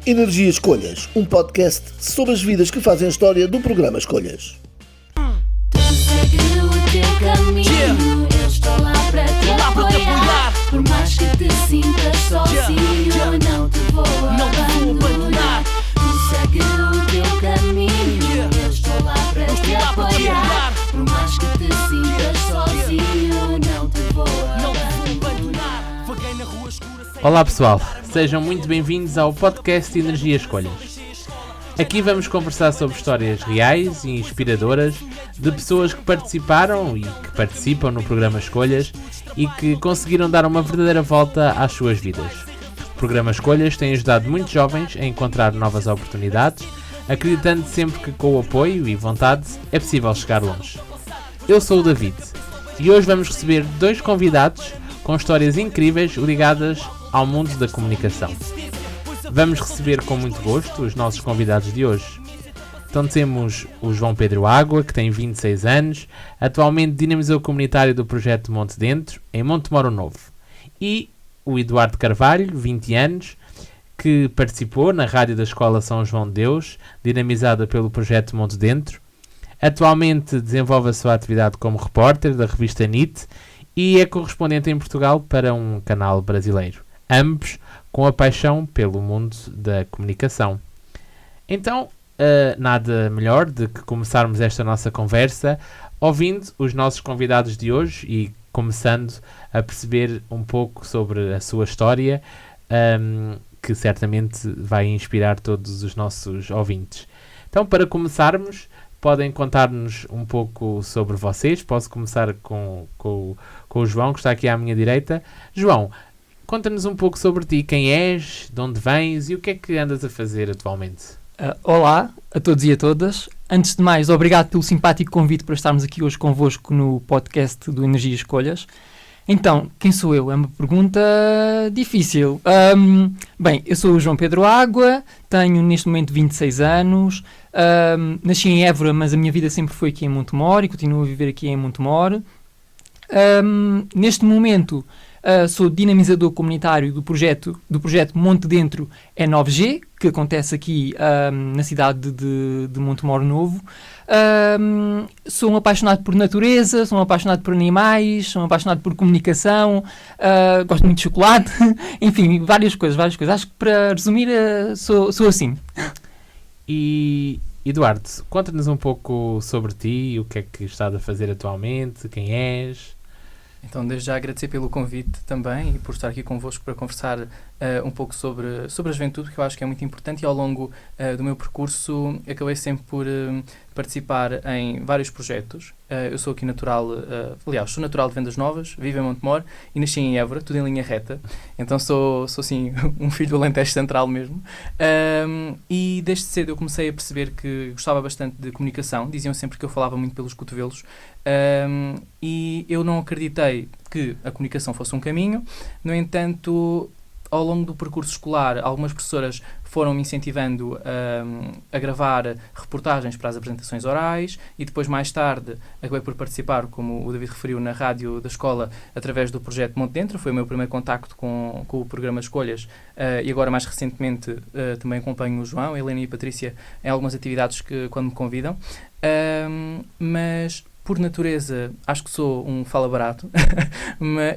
Energia Escolhas, um podcast sobre as vidas que fazem a história do programa Escolhas. Segue o teu caminho, eu estou lá para te apoiar. Por mais que te sintas sozinho, não te vou abandonar. Tu segue o teu caminho, eu estou lá para te apoiar. Por mais que te sintas sozinho, não te vou abandonar. Olá pessoal, sejam muito bem-vindos ao podcast Energia Escolhas. Aqui vamos conversar sobre histórias reais e inspiradoras de pessoas que participaram e que participam no programa Escolhas e que conseguiram dar uma verdadeira volta às suas vidas. O programa Escolhas tem ajudado muitos jovens a encontrar novas oportunidades, acreditando sempre que com o apoio e vontade é possível chegar longe. Eu sou o David e hoje vamos receber dois convidados com histórias incríveis ligadas ao mundo da comunicação. Vamos receber com muito gosto os nossos convidados de hoje. Então temos o João Pedro Água, que tem 26 anos, atualmente dinamizador comunitário do projeto Monte Dentro, em Montemoro Novo. E o Eduardo Carvalho, 20 anos, que participou na rádio da Escola São João de Deus, dinamizada pelo projeto Monte Dentro. Atualmente desenvolve a sua atividade como repórter da revista NIT e é correspondente em Portugal para um canal brasileiro. Ambos com a paixão pelo mundo da comunicação. Então, nada melhor de que começarmos esta nossa conversa ouvindo os nossos convidados de hoje e começando a perceber um pouco sobre a sua história, que certamente vai inspirar todos os nossos ouvintes. Então, para começarmos, podem contar-nos um pouco sobre vocês. Posso começar com o João, que está aqui à minha direita. João, conta-nos um pouco sobre ti, quem és, de onde vens e o que é que andas a fazer atualmente. Olá a todos e a todas. Antes de mais, obrigado pelo simpático convite para estarmos aqui hoje convosco no podcast do Energia Escolhas. Então, quem sou eu? É uma pergunta difícil. Bem, eu sou o João Pedro Água, tenho neste momento 26 anos, nasci em Évora, mas a minha vida sempre foi aqui em Montemor e continuo a viver aqui em Montemor. Neste momento sou dinamizador comunitário do projeto Monte Dentro E9G, que acontece aqui na cidade de Montemor Novo. Sou um apaixonado por natureza, sou um apaixonado por animais, sou um apaixonado por comunicação, gosto muito de chocolate, enfim, várias coisas. Acho que para resumir sou assim. E Eduardo, conta-nos um pouco sobre ti, o que é que estás a fazer atualmente, quem és. Então, desde já agradecer pelo convite também e por estar aqui convosco para conversar um pouco sobre a juventude, que eu acho que é muito importante, e ao longo do meu percurso acabei sempre por participar em vários projetos. Eu sou aqui natural, sou natural de Vendas Novas, vivo em Montemor e nasci em Évora, tudo em linha reta, então sou assim um filho do Alentejo Central mesmo. E desde cedo eu comecei a perceber que gostava bastante de comunicação, diziam sempre que eu falava muito pelos cotovelos, e eu não acreditei que a comunicação fosse um caminho. No entanto, ao longo do percurso escolar, algumas professoras foram-me incentivando a gravar reportagens para as apresentações orais e depois, mais tarde, acabei por participar, como o David referiu, na rádio da escola através do projeto Monte Dentro. Foi o meu primeiro contacto com o programa Escolhas, e agora, mais recentemente, também acompanho o João, a Helena e a Patrícia em algumas atividades quando me convidam. Mas por natureza, acho que sou um fala barato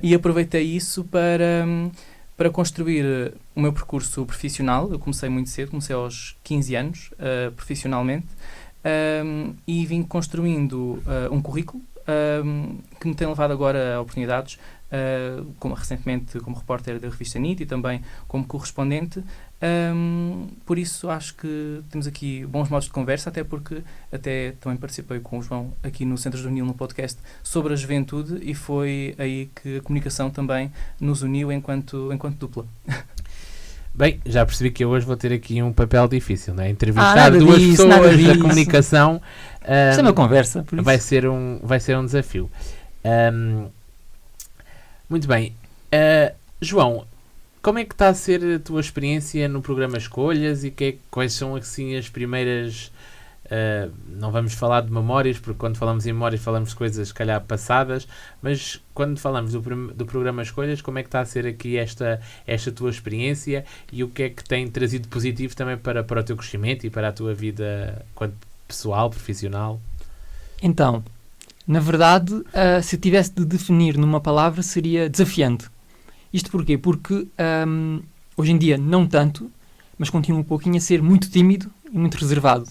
e aproveitei isso para construir o meu percurso profissional. Eu comecei muito cedo, comecei aos 15 anos, profissionalmente, e vim construindo um currículo que me tem levado agora a oportunidades, recentemente como repórter da revista NIT e também como correspondente. Por isso acho que temos aqui bons modos de conversa, até porque também participei com o João aqui no Centros do Nilo, no podcast sobre a juventude, e foi aí que a comunicação também nos uniu enquanto dupla. Bem, já percebi que eu hoje vou ter aqui um papel difícil, não é? Entrevistar duas pessoas da comunicação. Isto é uma conversa. Vai ser um desafio. Muito bem. João, como é que está a ser a tua experiência no programa Escolhas e quais são assim as primeiras Não vamos falar de memórias, porque quando falamos em memórias falamos de coisas, se calhar, passadas, mas quando falamos do programa Escolhas, como é que está a ser aqui esta tua experiência e o que é que tem trazido positivo também para o teu crescimento e para a tua vida enquanto pessoal, profissional? Então, na verdade, se eu tivesse de definir numa palavra, seria desafiante. Isto porquê? Porque hoje em dia não tanto, mas continuo um pouquinho a ser muito tímido e muito reservado.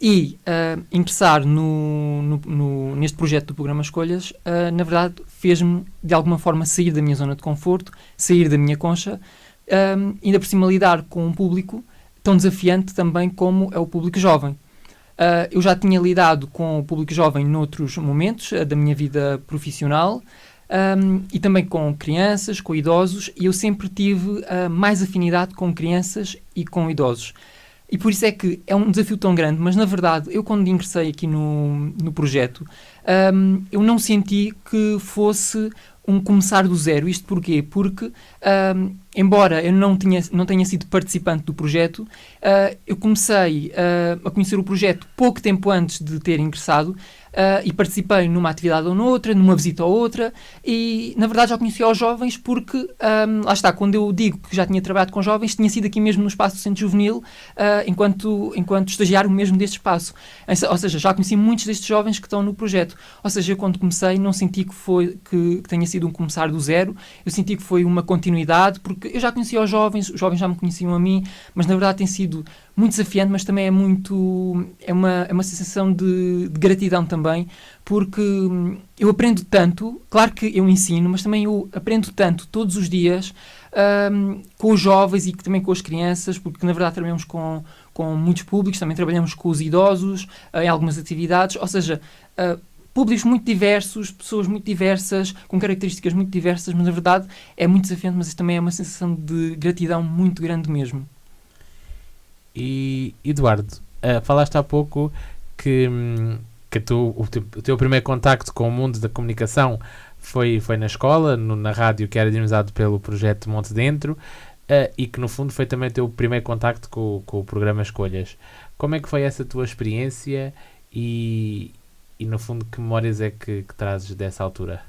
E ingressar neste projeto do programa Escolhas, na verdade, fez-me de alguma forma sair da minha zona de conforto, sair da minha concha, ainda por cima lidar com um público tão desafiante também como é o público jovem. Eu já tinha lidado com o público jovem noutros momentos da minha vida profissional e também com crianças, com idosos, e eu sempre tive mais afinidade com crianças e com idosos. E por isso é que é um desafio tão grande, mas na verdade, eu quando ingressei aqui no projeto, eu não senti que fosse um começar do zero. Isto porquê? Porque, embora eu não tenha sido participante do projeto, eu comecei a conhecer o projeto pouco tempo antes de ter ingressado e participei numa atividade ou noutra, numa visita ou outra, e na verdade já conhecia os jovens porque, lá está, quando eu digo que já tinha trabalhado com jovens, tinha sido aqui mesmo no espaço do Centro Juvenil, enquanto estagiário mesmo deste espaço. Ou seja, já conheci muitos destes jovens que estão no projeto. Ou seja, eu quando comecei não senti que tenha sido um começar do zero, eu senti que foi uma continuidade, porque eu já conhecia os jovens já me conheciam a mim, mas na verdade tem sido muito desafiante, mas também é uma sensação de gratidão também, porque eu aprendo tanto, claro que eu ensino, mas também eu aprendo tanto todos os dias com os jovens e também com as crianças, porque na verdade trabalhamos com muitos públicos, também trabalhamos com os idosos em algumas atividades, ou seja, públicos muito diversos, pessoas muito diversas, com características muito diversas, mas na verdade é muito desafiante, mas isso também é uma sensação de gratidão muito grande mesmo. E Eduardo, falaste há pouco que o teu primeiro contacto com o mundo da comunicação foi na escola, na rádio que era dinamizado pelo projeto Monte Dentro, e que no fundo foi também o teu primeiro contacto com o programa Escolhas. Como é que foi essa tua experiência e no fundo que memórias é que trazes dessa altura?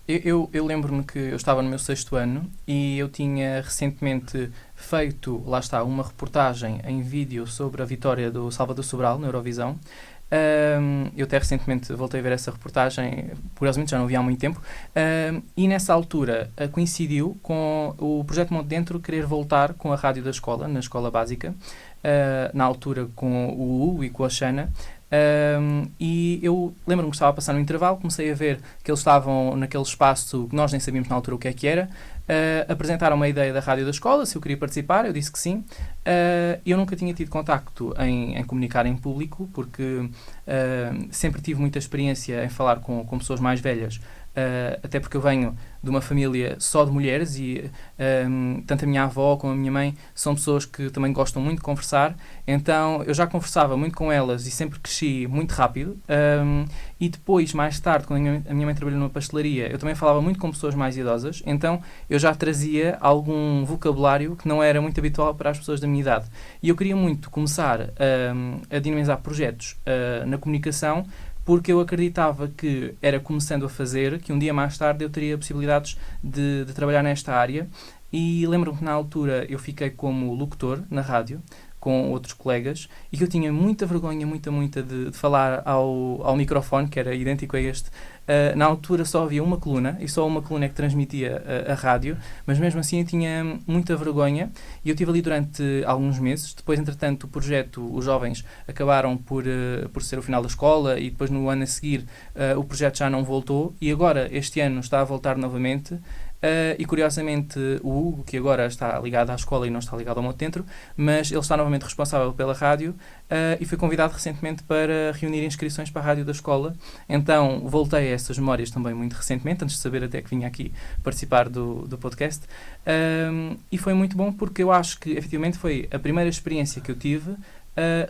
Eu lembro-me que eu estava no meu 6º ano e eu tinha recentemente feito, lá está, uma reportagem em vídeo sobre a vitória do Salvador Sobral na Eurovisão. Eu até recentemente voltei a ver essa reportagem, curiosamente já não vi há muito tempo, e nessa altura coincidiu com o projeto Monte Dentro querer voltar com a rádio da escola, na escola básica, na altura com o Hugo e com a Xana. E eu lembro-me que estava a passar no intervalo, comecei a ver que eles estavam naquele espaço que nós nem sabíamos na altura o que era. Apresentaram uma ideia da rádio da escola, se eu queria participar, eu disse que sim. Eu nunca tinha tido contacto em comunicar em público, porque sempre tive muita experiência em falar com pessoas mais velhas, até porque eu venho de uma família só de mulheres e tanto a minha avó como a minha mãe são pessoas que também gostam muito de conversar, então eu já conversava muito com elas e sempre cresci muito rápido, e depois, mais tarde, quando a minha mãe trabalhou numa pastelaria, eu também falava muito com pessoas mais idosas, então eu já trazia algum vocabulário que não era muito habitual para as pessoas da minha idade, e eu queria muito começar a dinamizar projetos na comunicação, porque eu acreditava que era começando a fazer, que um dia mais tarde eu teria possibilidades de trabalhar nesta área, e lembro-me que na altura eu fiquei como locutor na rádio, com outros colegas, e que eu tinha muita vergonha, muita de falar ao microfone, que era idêntico a este. Na altura só havia uma coluna, e só uma coluna é que transmitia a rádio, mas mesmo assim eu tinha muita vergonha, e eu estive ali durante alguns meses. Depois, entretanto, o projeto, os jovens acabaram por ser o final da escola, e depois no ano a seguir o projeto já não voltou, e agora este ano está a voltar novamente. E curiosamente o Hugo, que agora está ligado à escola e não está ligado ao Monte Dentro, mas ele está novamente responsável pela rádio, e foi convidado recentemente para reunir inscrições para a rádio da escola. Então voltei a essas memórias também muito recentemente, antes de saber até que vinha aqui participar do podcast, e foi muito bom, porque eu acho que efetivamente foi a primeira experiência que eu tive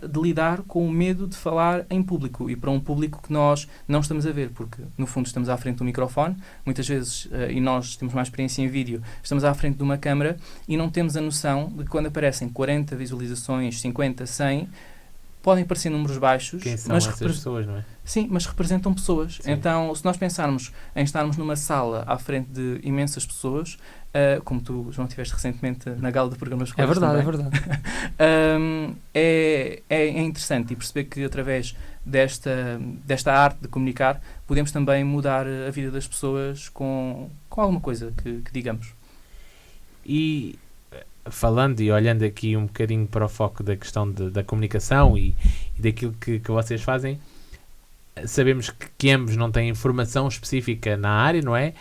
de lidar com o medo de falar em público, e para um público que nós não estamos a ver, porque no fundo estamos à frente do microfone, muitas vezes, e nós temos mais experiência em vídeo, estamos à frente de uma câmara e não temos a noção de que quando aparecem 40 visualizações, 50, 100, podem parecer números baixos, Quem são mas essas pessoas, não é? sim, mas representam pessoas. Sim. Então, se nós pensarmos em estarmos numa sala à frente de imensas pessoas, como tu, João, estiveste recentemente na gala de programas É verdade, também, é verdade. é interessante, e perceber que através desta arte de comunicar podemos também mudar a vida das pessoas com alguma coisa que digamos. E falando e olhando aqui um bocadinho para o foco da questão da comunicação e daquilo que vocês fazem, sabemos que ambos não têm formação específica na área, não é?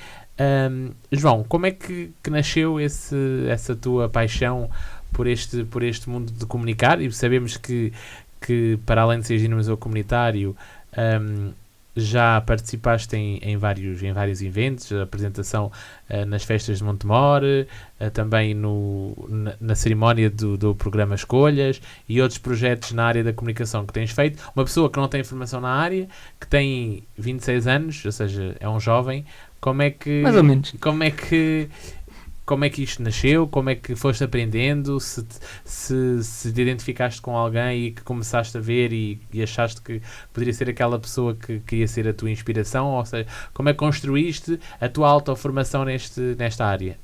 João, como é que nasceu essa tua paixão por este mundo de comunicar? E sabemos que para além de seres dinamizador comunitário, já participaste em vários eventos, a apresentação nas festas de Montemor, também na cerimónia do programa Escolhas e outros projetos na área da comunicação que tens feito. Uma pessoa que não tem formação na área, que tem 26 anos, ou seja, é um jovem, como é que... Mais ou menos. Como é que isto nasceu? Como é que foste aprendendo? Se te identificaste com alguém e que começaste a ver e achaste que poderia ser aquela pessoa que queria ser a tua inspiração? Ou seja, como é que construíste a tua autoformação nesta área?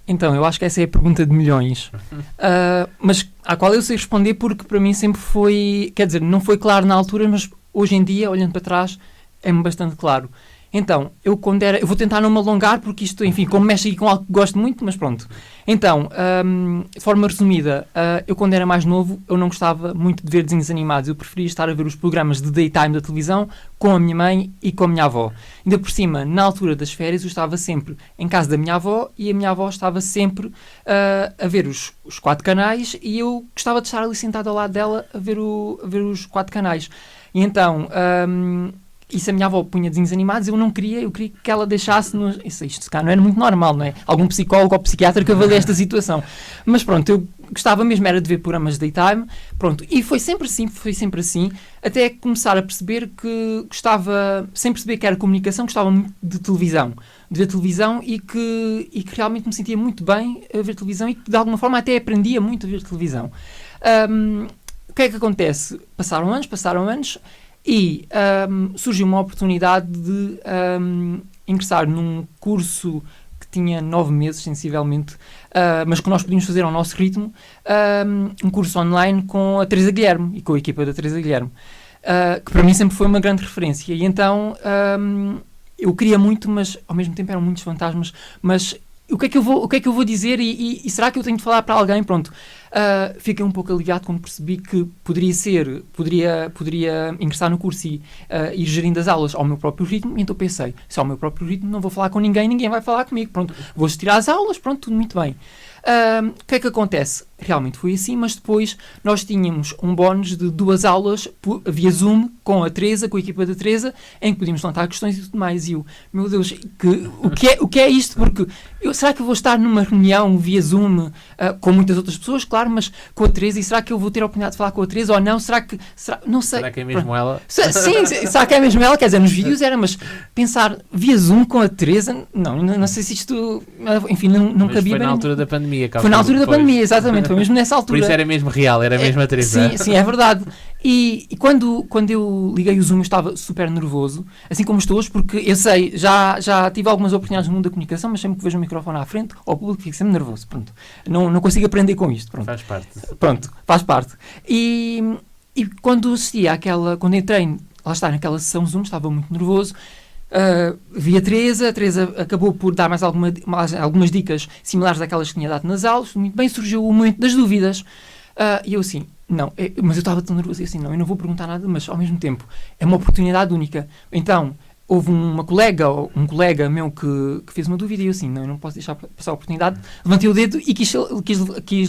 Então, eu acho que essa é a pergunta de milhões, mas à qual eu sei responder porque para mim sempre foi, quer dizer, não foi claro na altura, mas hoje em dia, olhando para trás, é-me bastante claro. Então, eu vou tentar não me alongar porque isto, enfim, como mexe aqui com algo que gosto muito, mas pronto. Então, de forma resumida, eu quando era mais novo, eu não gostava muito de ver desenhos animados, eu preferia estar a ver os programas de daytime da televisão com a minha mãe e com a minha avó. Ainda por cima, na altura das férias, eu estava sempre em casa da minha avó e a minha avó estava sempre a ver os 4 canais e eu gostava de estar ali sentado ao lado dela a ver os 4 canais. E então... E se a minha avó punha desenhos animados, eu queria que ela deixasse... Isto cá não era muito normal, não é? Algum psicólogo ou psiquiatra que avalie esta situação. Mas pronto, eu gostava mesmo era de ver programas de daytime, pronto. E foi sempre assim, até começar a perceber que gostava, sem perceber que era comunicação, gostava muito de ver televisão e que realmente me sentia muito bem a ver televisão e que de alguma forma até aprendia muito a ver televisão. O que é que acontece? Passaram anos... E surgiu uma oportunidade de ingressar num curso que tinha 9 meses, sensivelmente, mas que nós podíamos fazer ao nosso ritmo, um curso online com a Teresa Guilherme e com a equipa da Teresa Guilherme, que para mim sempre foi uma grande referência. E então eu queria muito, mas ao mesmo tempo eram muitos fantasmas, mas... O que é que eu vou dizer e será que eu tenho de falar para alguém? Pronto, fiquei um pouco aliviado quando percebi que poderia ingressar no curso e ir gerindo as aulas ao meu próprio ritmo, e então pensei, se ao meu próprio ritmo não vou falar com ninguém vai falar comigo, pronto, vou assistir às aulas, pronto, tudo muito bem. O que é que acontece? Realmente foi assim, mas depois nós tínhamos um bónus de 2 aulas via Zoom com a Teresa, com a equipa da Teresa, em que podíamos levantar questões e tudo mais. E eu, meu Deus, o que é isto? Porque será que eu vou estar numa reunião via Zoom com muitas outras pessoas? Claro, mas com a Teresa, e será que eu vou ter a oportunidade de falar com a Teresa ou não? Não sei. Será que é mesmo ela? Sim, será que é mesmo ela? Quer dizer, nos vídeos era, mas pensar via Zoom com a Teresa, não sei se isto, enfim, não mas cabia foi bem. na altura da pandemia. Foi na altura da pandemia, exatamente, foi mesmo nessa altura. Por isso era mesmo real, era mesmo a Teresa. Sim, é verdade. E quando eu liguei o Zoom eu estava super nervoso, assim como estou hoje, porque eu sei, já tive algumas oportunidades no mundo da comunicação, mas sempre que vejo o microfone à frente, ao público fico sempre nervoso, pronto. Não consigo aprender com isto, pronto. Faz parte. Pronto, faz parte. E quando assisti quando entrei, lá está, naquela sessão Zoom, estava muito nervoso. Vi a Teresa acabou por dar mais algumas dicas similares àquelas que tinha dado nas aulas, muito bem, surgiu o momento das dúvidas, e eu assim, mas eu estava tão nervoso, assim, eu não vou perguntar nada, mas ao mesmo tempo é uma oportunidade única, então houve uma colega ou um colega meu que fez uma dúvida e eu assim, eu não posso deixar passar a oportunidade, levantei o dedo e quis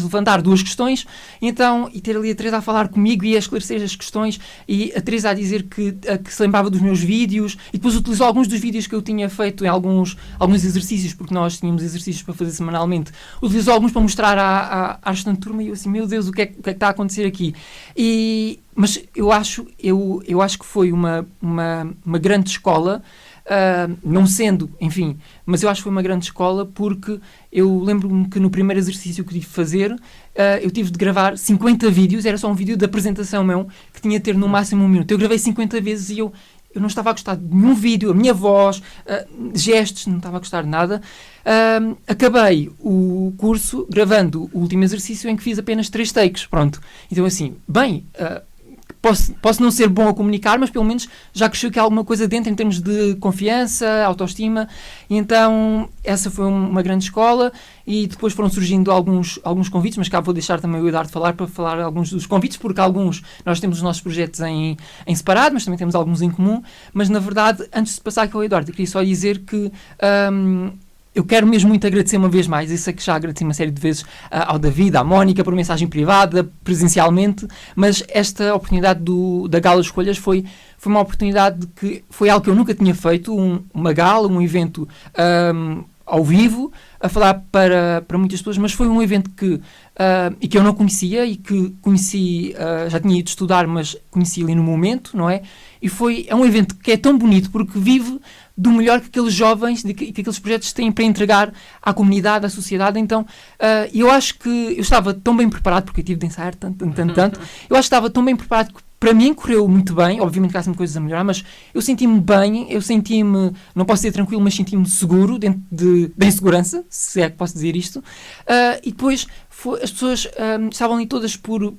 levantar 2 questões, e ter ali a Teresa a falar comigo e a esclarecer as questões, e a Teresa a dizer que se lembrava dos meus vídeos, e depois utilizou alguns dos vídeos que eu tinha feito em alguns exercícios, porque nós tínhamos exercícios para fazer semanalmente, utilizou alguns para mostrar à restante turma, e eu assim, meu Deus, o que é que está a acontecer aqui? Mas eu acho que foi uma grande escola não sendo, enfim, mas eu acho que foi uma grande escola porque eu lembro-me que no primeiro exercício que tive de fazer, eu tive de gravar 50 vídeos, era só um vídeo de apresentação meu, que tinha de ter no máximo 1 minuto. Eu gravei 50 vezes e eu não estava a gostar de nenhum vídeo, a minha voz, gestos, não estava a gostar de nada. Acabei o curso gravando o último exercício em que fiz apenas 3 takes, pronto. Então assim, bem, posso não ser bom a comunicar, mas pelo menos já cresceu aqui alguma coisa dentro em termos de confiança, autoestima. E então essa foi uma grande escola e depois foram surgindo alguns convites, mas cá vou deixar também o Eduardo falar para falar alguns dos convites, porque alguns nós temos os nossos projetos em separado, mas também temos alguns em comum. Mas na verdade, antes de passar aqui ao Eduardo, eu queria só dizer que eu quero mesmo muito agradecer uma vez mais, eu sei que já agradeci uma série de vezes ao David, à Mónica, por mensagem privada, presencialmente, mas esta oportunidade da Gala Escolhas foi uma oportunidade que foi algo que eu nunca tinha feito, uma gala, um evento ao vivo, a falar para muitas pessoas, mas foi um evento que eu não conhecia e que conheci, já tinha ido estudar, mas conheci ali no momento, não é? E é um evento que é tão bonito porque vive do melhor que aqueles jovens e que aqueles projetos têm para entregar à comunidade, à sociedade. Então, eu acho que eu estava tão bem preparado, porque eu tive de ensaiar tanto, eu acho que estava tão bem preparado que para mim correu muito bem, obviamente que há sempre coisas a melhorar, mas eu senti-me bem, não posso dizer tranquilo, mas senti-me seguro, dentro da insegurança, se é que posso dizer isto, e depois as pessoas estavam ali todas por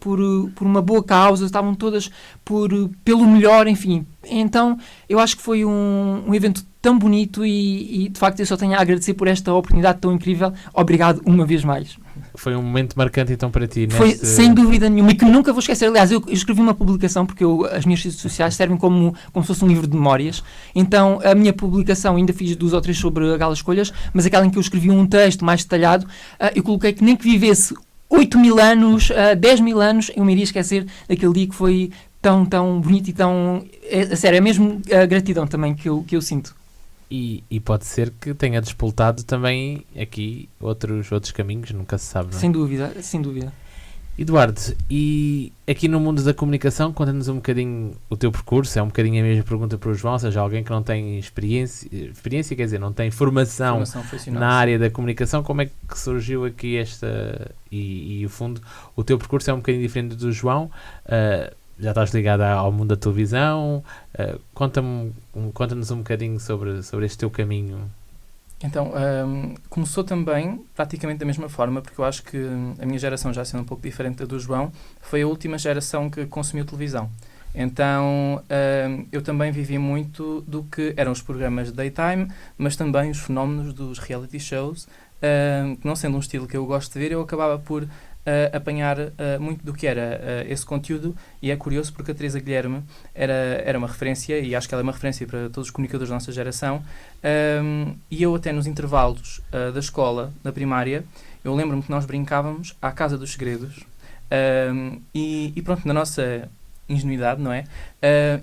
uma boa causa, estavam todas pelo melhor, enfim. Então, eu acho que foi um evento tão bonito e de facto eu só tenho a agradecer por esta oportunidade tão incrível. Obrigado uma vez mais. Foi um momento marcante então para ti? Foi sem dúvida nenhuma e que nunca vou esquecer. Aliás, eu escrevi uma publicação porque as minhas redes sociais servem como se fosse um livro de memórias. Então a minha publicação, ainda fiz 2 ou 3 sobre a Gala Escolhas, mas aquela em que eu escrevi um texto mais detalhado, eu coloquei que nem que vivesse 8.000 anos, 10.000 anos, eu me iria esquecer daquele dia que foi tão bonito e tão... A sério, é mesmo a gratidão também que eu sinto. E pode ser que tenha despoltado também aqui outros caminhos, nunca se sabe, não é? Sem dúvida. Eduardo, e aqui no mundo da comunicação, conta-nos um bocadinho o teu percurso, é um bocadinho a mesma pergunta para o João, ou seja, alguém que não tem experiência quer dizer, não tem formação na área da comunicação, como é que surgiu aqui e o fundo, o teu percurso é um bocadinho diferente do João, já estás ligado ao mundo da televisão, conta-nos um bocadinho sobre este teu caminho. Então, começou também praticamente da mesma forma, porque eu acho que a minha geração, já sendo um pouco diferente da do João, foi a última geração que consumiu televisão. Então, eu também vivi muito do que eram os programas de daytime, mas também os fenómenos dos reality shows, que não sendo um estilo que eu gosto de ver, eu acabava por apanhar muito do que era esse conteúdo, e é curioso porque a Teresa Guilherme era uma referência, e acho que ela é uma referência para todos os comunicadores da nossa geração, e eu até nos intervalos da escola, da primária, eu lembro-me que nós brincávamos à Casa dos Segredos, e pronto, na nossa ingenuidade, não é?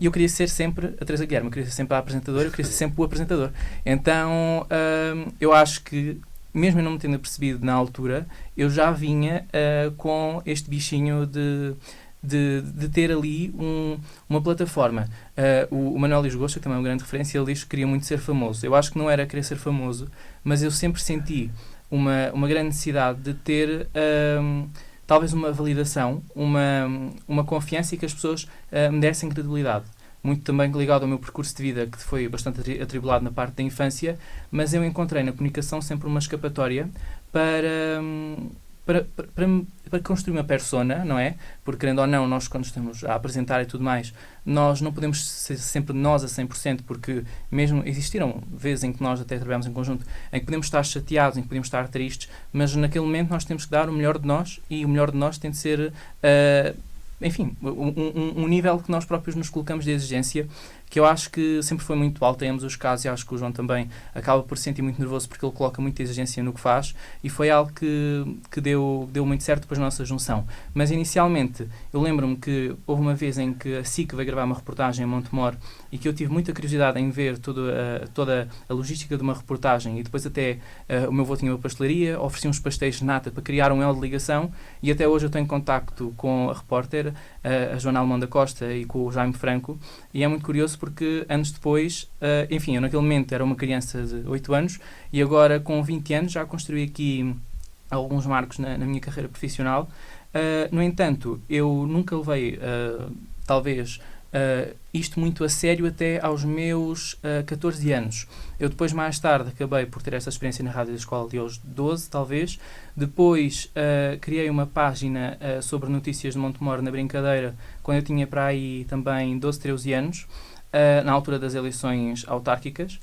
Eu queria ser sempre a Teresa Guilherme, eu queria ser sempre a apresentadora, eu queria ser sempre o apresentador. Então, eu acho que mesmo eu não me tendo percebido na altura, eu já vinha com este bichinho de ter ali uma plataforma. O Manuel Lisgosto, que também é uma grande referência, ele diz que queria muito ser famoso. Eu acho que não era querer ser famoso, mas eu sempre senti uma grande necessidade de ter talvez uma validação, uma confiança e que as pessoas me dessem credibilidade. Muito também ligado ao meu percurso de vida, que foi bastante atribulado na parte da infância, mas eu encontrei na comunicação sempre uma escapatória para construir uma persona, não é? Porque, querendo ou não, nós quando estamos a apresentar e tudo mais, nós não podemos ser sempre nós a 100%, porque mesmo existiram vezes em que nós até trabalhamos em conjunto, em que podemos estar chateados, em que podemos estar tristes, mas naquele momento nós temos que dar o melhor de nós, e o melhor de nós tem de ser... enfim, um nível que nós próprios nos colocamos de exigência, que eu acho que sempre foi muito alto em ambos os casos, e acho que o João também acaba por se sentir muito nervoso porque ele coloca muita exigência no que faz, e foi algo que deu muito certo depois da nossa junção. Mas inicialmente eu lembro-me que houve uma vez em que a SIC veio gravar uma reportagem em Montemor, e que eu tive muita curiosidade em ver toda a logística de uma reportagem, e depois até o meu avô tinha uma pastelaria, oferecia uns pastéis de nata para criar um elo de ligação, e até hoje eu tenho contacto com a repórter, a Joana Alemão da Costa, e com o Jaime Franco, e é muito curioso porque anos depois, enfim, eu naquele momento era uma criança de 8 anos e agora com 20 anos já construí aqui alguns marcos na minha carreira profissional. No entanto, eu nunca levei, talvez, isto muito a sério até aos meus 14 anos. Eu depois, mais tarde, acabei por ter esta experiência na rádio da escola de aos 12, talvez. Depois criei uma página sobre notícias de Montemor na brincadeira, quando eu tinha para aí também 12, 13 anos, na altura das eleições autárquicas,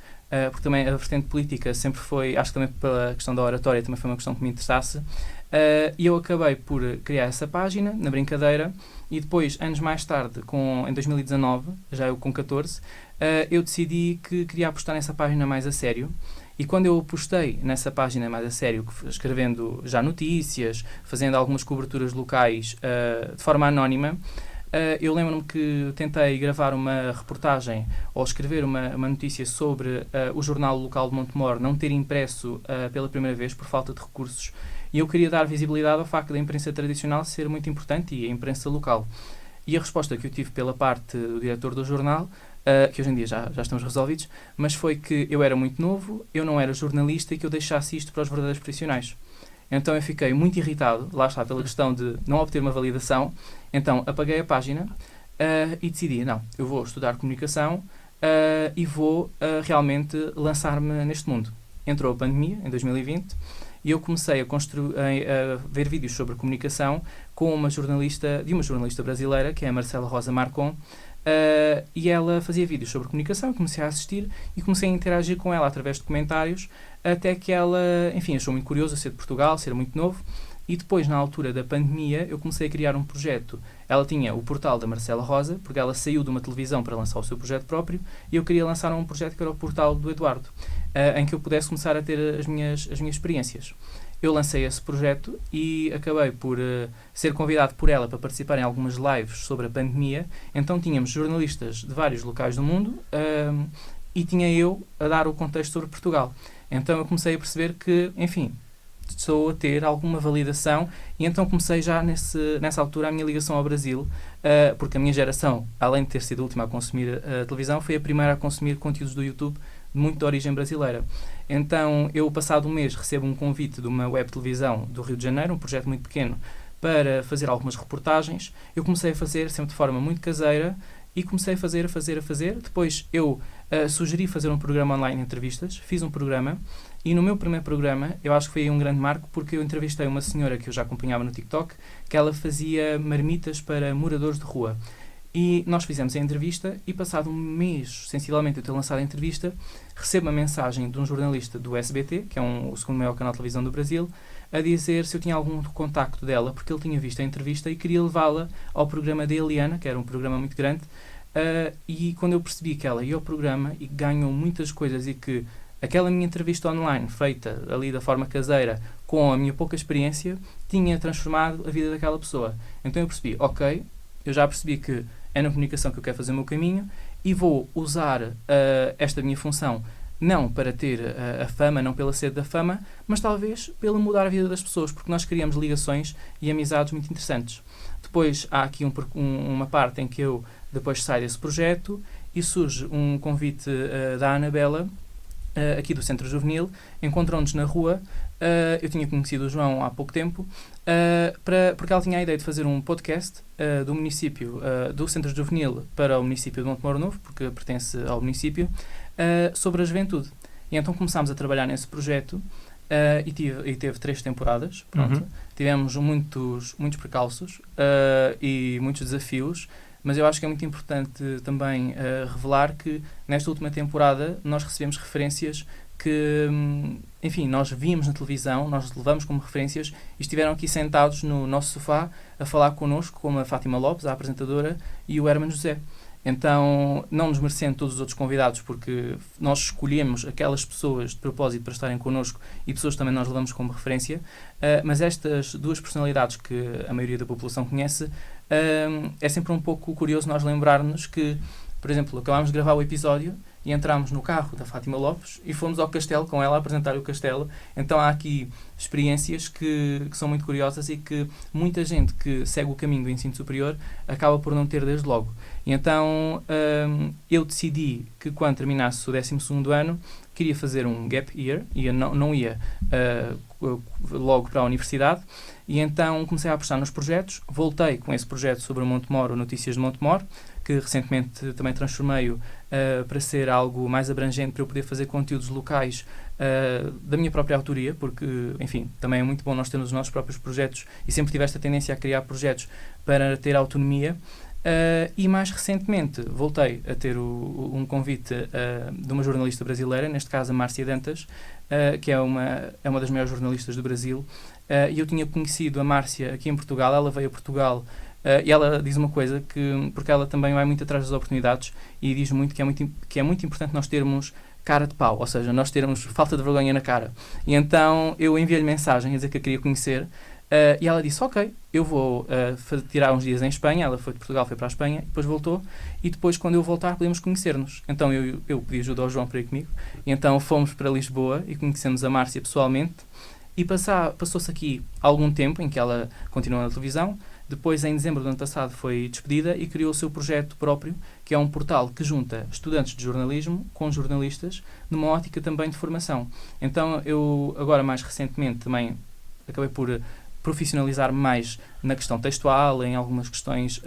porque também a vertente política sempre foi, acho que também pela questão da oratória, também foi uma questão que me interessasse. E eu acabei por criar essa página, na brincadeira, e depois, anos mais tarde, em 2019, já eu com 14, eu decidi que queria apostar nessa página mais a sério. E quando eu postei nessa página mais a sério, escrevendo já notícias, fazendo algumas coberturas locais de forma anónima, eu lembro-me que tentei gravar uma reportagem ou escrever uma notícia sobre o jornal local de Montemor não ter impresso pela primeira vez por falta de recursos. E eu queria dar visibilidade ao facto da imprensa tradicional ser muito importante e a imprensa local. E a resposta que eu tive pela parte do diretor do jornal, que hoje em dia já estamos resolvidos, mas foi que eu era muito novo, eu não era jornalista e que eu deixasse isto para os verdadeiros profissionais. Então eu fiquei muito irritado, lá está, pela questão de não obter uma validação. Então apaguei a página e decidi, não, eu vou estudar comunicação e vou realmente lançar-me neste mundo. Entrou a pandemia, em 2020, e eu comecei a ver vídeos sobre comunicação com uma jornalista brasileira, que é a Marcela Rosa Marcon, e ela fazia vídeos sobre comunicação, comecei a assistir e comecei a interagir com ela através de comentários, até que ela, enfim, achou muito curioso ser de Portugal, ser muito novo, e depois, na altura da pandemia, eu comecei a criar um projeto. Ela tinha o portal da Marcela Rosa, porque ela saiu de uma televisão para lançar o seu projeto próprio, e eu queria lançar um projeto que era o portal do Eduardo, em que eu pudesse começar a ter as minhas experiências. Eu lancei esse projeto e acabei por ser convidado por ela para participar em algumas lives sobre a pandemia. Então tínhamos jornalistas de vários locais do mundo e tinha eu a dar o contexto sobre Portugal. Então eu comecei a perceber que, enfim, estou a ter alguma validação e então comecei já nessa altura a minha ligação ao Brasil, porque a minha geração, além de ter sido a última a consumir a televisão, foi a primeira a consumir conteúdos do YouTube muito de origem brasileira. Então eu, passado um mês, recebo um convite de uma web televisão do Rio de Janeiro, um projeto muito pequeno, para fazer algumas reportagens. Eu comecei a fazer sempre de forma muito caseira e comecei a fazer. Depois eu sugeri fazer um programa online de entrevistas, fiz um programa e no meu primeiro programa, eu acho que foi um grande marco, porque eu entrevistei uma senhora que eu já acompanhava no TikTok, que ela fazia marmitas para moradores de rua. E nós fizemos a entrevista e, passado um mês, sensivelmente, de eu ter lançado a entrevista, recebo uma mensagem de um jornalista do SBT, que é o segundo maior canal de televisão do Brasil, a dizer se eu tinha algum contacto dela, porque ele tinha visto a entrevista e queria levá-la ao programa da Eliana, que era um programa muito grande. E quando eu percebi que ela ia ao programa e ganhou muitas coisas e que aquela minha entrevista online, feita ali da forma caseira, com a minha pouca experiência, tinha transformado a vida daquela pessoa. Então eu percebi, ok, eu já percebi que é na comunicação que eu quero fazer o meu caminho e vou usar esta minha função não para ter a fama, não pela sede da fama, mas talvez pelo mudar a vida das pessoas, porque nós criamos ligações e amizades muito interessantes. Depois há aqui uma parte em que eu depois saio desse projeto e surge um convite da Anabela, aqui do Centro Juvenil, encontrou-nos na rua. Eu tinha conhecido o João há pouco tempo, porque ela tinha a ideia de fazer um podcast do município, do Centro Juvenil para o município de Montemor Novo, porque pertence ao município, sobre a juventude. E então começámos a trabalhar nesse projeto e teve 3 temporadas. Pronto. Tivemos muitos percalços e muitos desafios, mas eu acho que é muito importante também revelar que nesta última temporada nós recebemos referências que, enfim, nós víamos na televisão, nós levamos como referências e estiveram aqui sentados no nosso sofá a falar connosco, como a Fátima Lopes, a apresentadora, e o Hermano José. Então, não nos merecendo todos os outros convidados, porque nós escolhemos aquelas pessoas de propósito para estarem connosco e pessoas que também nós levamos como referência, mas estas 2 personalidades que a maioria da população conhece, é sempre um pouco curioso nós lembrarmos que, por exemplo, acabámos de gravar o episódio e entramos no carro da Fátima Lopes e fomos ao castelo com ela a apresentar o castelo. Então há aqui experiências que são muito curiosas e que muita gente que segue o caminho do ensino superior acaba por não ter desde logo. E então eu decidi que quando terminasse o 12º ano queria fazer um gap year e não ia logo para a universidade, e então comecei a apostar nos projetos. Voltei com esse projeto sobre o Montemor, o Notícias de Montemor, que recentemente também transformei-o para ser algo mais abrangente, para eu poder fazer conteúdos locais da minha própria autoria, porque, enfim, também é muito bom nós termos os nossos próprios projetos, e sempre tive esta tendência a criar projetos para ter autonomia. E mais recentemente voltei a ter um convite de uma jornalista brasileira, neste caso a Márcia Dantas, que é uma das maiores jornalistas do Brasil, e eu tinha conhecido a Márcia aqui em Portugal. Ela veio a Portugal e ela diz uma coisa, porque ela também vai muito atrás das oportunidades, e diz muito que é muito importante nós termos cara de pau, ou seja, nós termos falta de vergonha na cara. E então eu enviei-lhe mensagem a dizer que a queria conhecer. E ela disse, ok, eu vou tirar uns dias em Espanha. Ela foi de Portugal, foi para a Espanha, depois voltou, e depois quando eu voltar podemos conhecer-nos. Então eu pedi ajuda ao João para ir comigo, e então fomos para Lisboa e conhecemos a Márcia pessoalmente, e passou-se aqui algum tempo em que ela continuou na televisão. Depois, em dezembro do ano passado, foi despedida e criou o seu projeto próprio, que é um portal que junta estudantes de jornalismo com jornalistas, numa ótica também de formação. Então eu agora mais recentemente também acabei por profissionalizar mais na questão textual, em algumas questões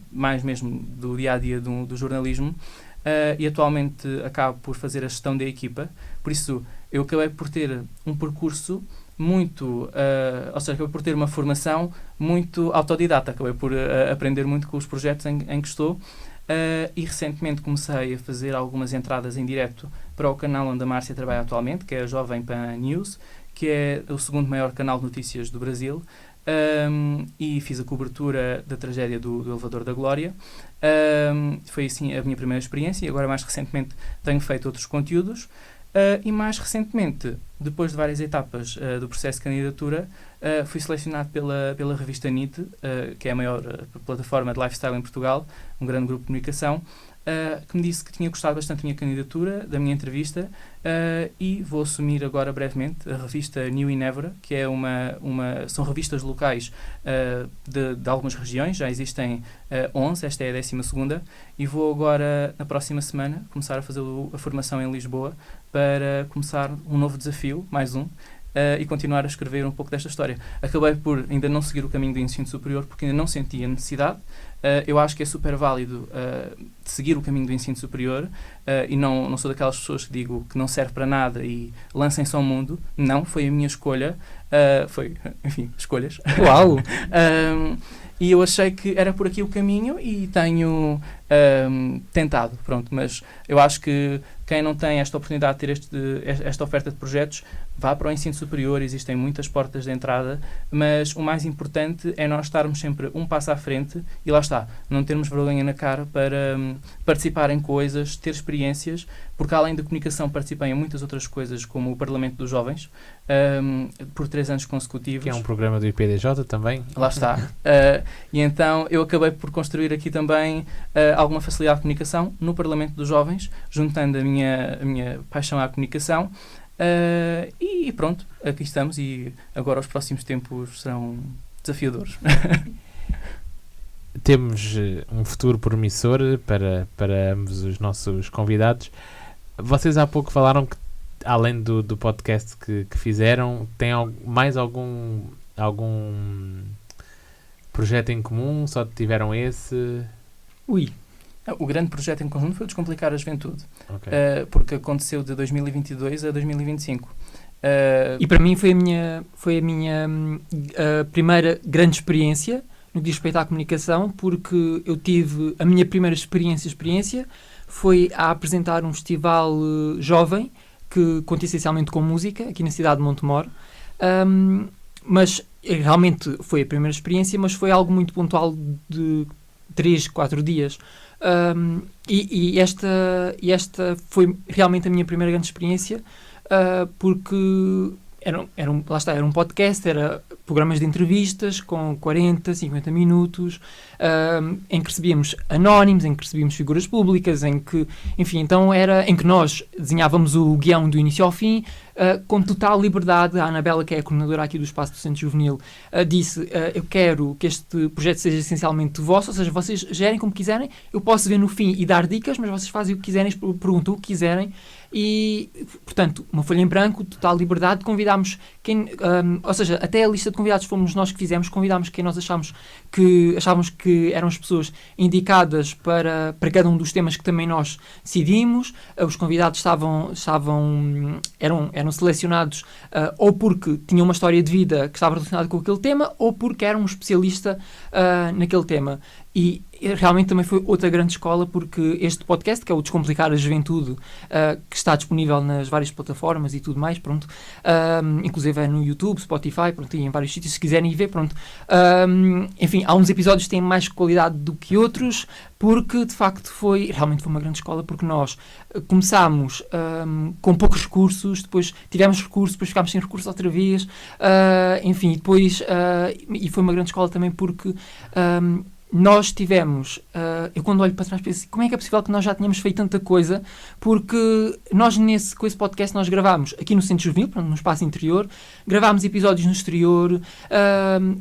mais mesmo do dia-a-dia do jornalismo, e atualmente acabo por fazer a gestão da equipa. Por isso, eu acabei por ter um percurso muito, ou seja, acabei por ter uma formação muito autodidata, acabei por aprender muito com os projetos em que estou, e recentemente comecei a fazer algumas entradas em direto para o canal onde a Márcia trabalha atualmente, que é a Jovem Pan News, que é o segundo maior canal de notícias do Brasil, e fiz a cobertura da tragédia do Elevador da Glória. Foi assim a minha primeira experiência, e agora mais recentemente tenho feito outros conteúdos, e mais recentemente, depois de várias etapas do processo de candidatura, fui selecionado pela revista NIT, que é a maior plataforma de lifestyle em Portugal, um grande grupo de comunicação, que me disse que tinha gostado bastante da minha candidatura, da minha entrevista, e vou assumir agora brevemente a revista New in Évora, que é são revistas locais de algumas regiões. Já existem 11, esta é a 12ª, e vou agora, na próxima semana, começar a fazer a formação em Lisboa, para começar um novo desafio, mais um, e continuar a escrever um pouco desta história. Acabei por ainda não seguir o caminho do ensino superior, porque ainda não sentia necessidade. Eu acho que é super válido seguir o caminho do ensino superior, e não sou daquelas pessoas que digo que não serve para nada e lancem-se ao mundo. Não, foi a minha escolha. Enfim, escolhas. Uau! E eu achei que era por aqui o caminho, e tenho tentado, pronto. Mas eu acho que quem não tem esta oportunidade de ter esta oferta de projetos, vá para o ensino superior. Existem muitas portas de entrada, mas o mais importante é nós estarmos sempre um passo à frente, e lá está, não termos vergonha na cara para participar em coisas, ter experiências, porque além da comunicação participei em muitas outras coisas, como o Parlamento dos Jovens, por 3 anos consecutivos. Que é um programa do IPDJ também. Lá está. E então eu acabei por construir aqui também alguma facilidade de comunicação no Parlamento dos Jovens, juntando a minha paixão à comunicação. E pronto, aqui estamos, e agora os próximos tempos serão desafiadores. Temos um futuro promissor para ambos os nossos convidados. Vocês há pouco falaram que, além do podcast que fizeram, tem mais algum projeto em comum? Só tiveram esse? O grande projeto em conjunto foi o Descomplicar a Juventude, Okay. porque aconteceu de 2022 a 2025. E para mim foi a minha primeira grande experiência no que diz respeito à comunicação, porque eu tive a minha primeira experiência foi a apresentar um festival jovem que conta essencialmente com música aqui na cidade de Montemor, mas realmente foi a primeira experiência, mas foi algo muito pontual de 3, 4 dias. E esta foi realmente a minha primeira grande experiência, porque era um podcast, era programas de entrevistas com 40, 50 minutos, em que recebíamos anónimos, em que recebíamos figuras públicas, em que nós desenhávamos o guião do início ao fim, com total liberdade. A Anabela, que é a coordenadora aqui do Espaço Docente Juvenil, disse, eu quero que este projeto seja essencialmente vosso, ou seja, vocês gerem como quiserem, eu posso ver no fim e dar dicas, mas vocês fazem o que quiserem, perguntam o que quiserem. E, portanto, uma folha em branco, total liberdade. Convidámos ou seja, até a lista de convidados fomos nós que fizemos, convidámos quem nós achávamos que eram as pessoas indicadas para cada um dos temas que também nós decidimos. Os convidados eram selecionados ou porque tinham uma história de vida que estava relacionada com aquele tema, ou porque eram um especialista naquele tema. E realmente também foi outra grande escola, porque este podcast, que é o Descomplicar a Juventude, que está disponível nas várias plataformas e tudo mais, pronto, inclusive é no YouTube, Spotify, pronto, e em vários sítios, se quiserem ir ver, pronto. Enfim, há uns episódios que têm mais qualidade do que outros, porque de facto realmente foi uma grande escola, porque nós começámos com poucos recursos, depois tivemos recursos, depois ficámos sem recursos outra vez, enfim, depois, e foi uma grande escola também porque nós tivemos, eu quando olho para trás penso, como é que é possível que nós já tínhamos feito tanta coisa, porque nós com esse podcast nós gravámos aqui no Centro Juvenil, no espaço interior, gravámos episódios no exterior,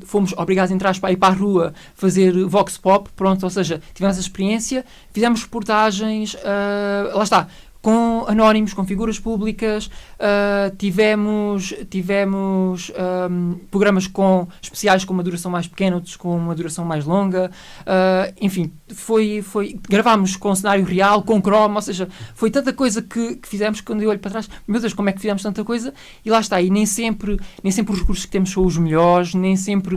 fomos obrigados a entrar para ir para a rua fazer vox pop, pronto, ou seja, tivemos a experiência, fizemos reportagens, lá está, com anónimos, com figuras públicas, tivemos programas especiais com uma duração mais pequena, outros com uma duração mais longa, enfim, gravámos com cenário real, com croma, ou seja, foi tanta coisa que fizemos que quando eu olho para trás, meu Deus, como é que fizemos tanta coisa? E lá está, e nem sempre os recursos que temos são os melhores, nem sempre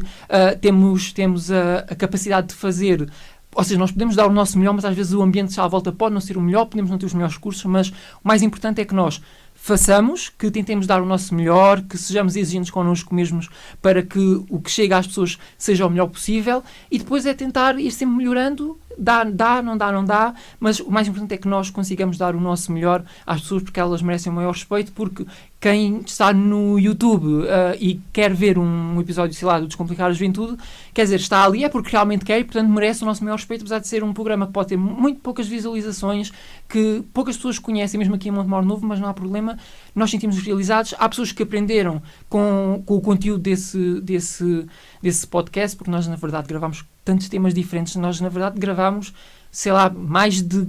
temos a capacidade de fazer. Ou seja, nós podemos dar o nosso melhor, mas às vezes o ambiente à volta pode não ser o melhor, podemos não ter os melhores recursos, mas o mais importante é que nós façamos, que tentemos dar o nosso melhor, que sejamos exigentes connosco mesmos para que o que chega às pessoas seja o melhor possível, e depois é tentar ir sempre melhorando. Não dá, mas o mais importante é que nós consigamos dar o nosso melhor às pessoas, porque elas merecem o maior respeito, porque quem está no YouTube e quer ver um episódio, sei lá, do Descomplicar a Juventude, quer dizer, está ali é porque realmente quer e, portanto, merece o nosso maior respeito, apesar de ser um programa que pode ter muito poucas visualizações, que poucas pessoas conhecem, mesmo aqui em Montemor Novo, mas não há problema, nós sentimos-nos realizados. Há pessoas que aprenderam com o conteúdo desse podcast, porque nós, na verdade, gravamos tantos temas diferentes, nós, na verdade, gravamos, sei lá, mais de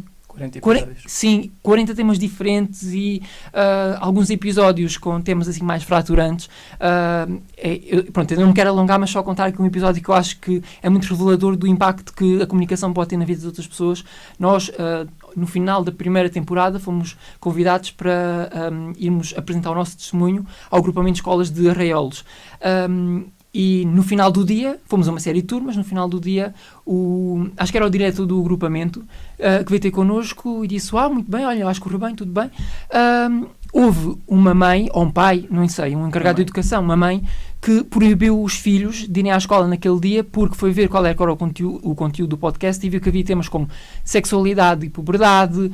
40 temas diferentes e alguns episódios com temas assim mais fraturantes. Eu não me quero alongar, mas só contar aqui um episódio que eu acho que é muito revelador do impacto que a comunicação pode ter na vida de outras pessoas. Nós, no final da primeira temporada, fomos convidados para irmos apresentar o nosso testemunho ao agrupamento de escolas de Arraiolos. E no final do dia, fomos a uma série de turmas, no final do dia, acho que era o diretor do agrupamento, que veio ter connosco e disse, muito bem, olha, acho que correu bem, tudo bem. Houve uma mãe, ou um pai, não sei, um encarregado de educação, uma mãe, que proibiu os filhos de irem à escola naquele dia porque foi ver qual era o conteúdo do podcast e viu que havia temas como sexualidade e puberdade,